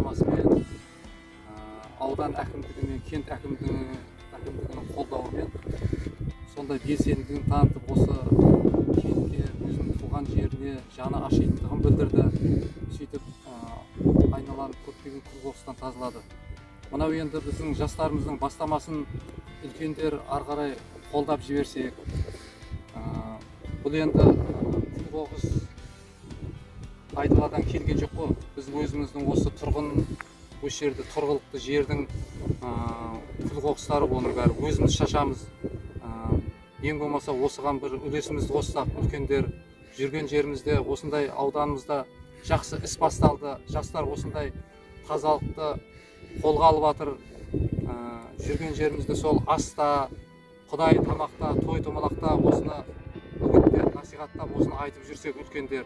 бастамасымен аудан әкімдігіне, кент әкімдігінің қолдауымен сондай белсенділігін танытып, осы кентке, өзінің туған жеріне жаны ашитындығын білдірді. Сөйтіп айналаны көптеген күл-қоқыстан тазалады. Мынау енді біздің жастарымыздың бастамасын үлкендер ары қарай қолдап жіберсек, бұл енді күл-қоқыс айдаладан келген жоқ қой. Біз өзіміздің осы тұрғын, осы жерде тұрғылықты жердің күл-қоқыстары, оның бәрі өзіміз шашамыз. Ең болмаса осыған бір үлесімізді қоссақ, үлкендер жүрген жерімізде, осындай ауданымызда жақсы іс басталды. Жастар осындай тазалықты қолға алып жатыр. Жүрген жерімізде сол аста, құдай тамақта, той томалақта осыны үгіттеп, насихаттап, осыны айтып жүрсек үлкендер.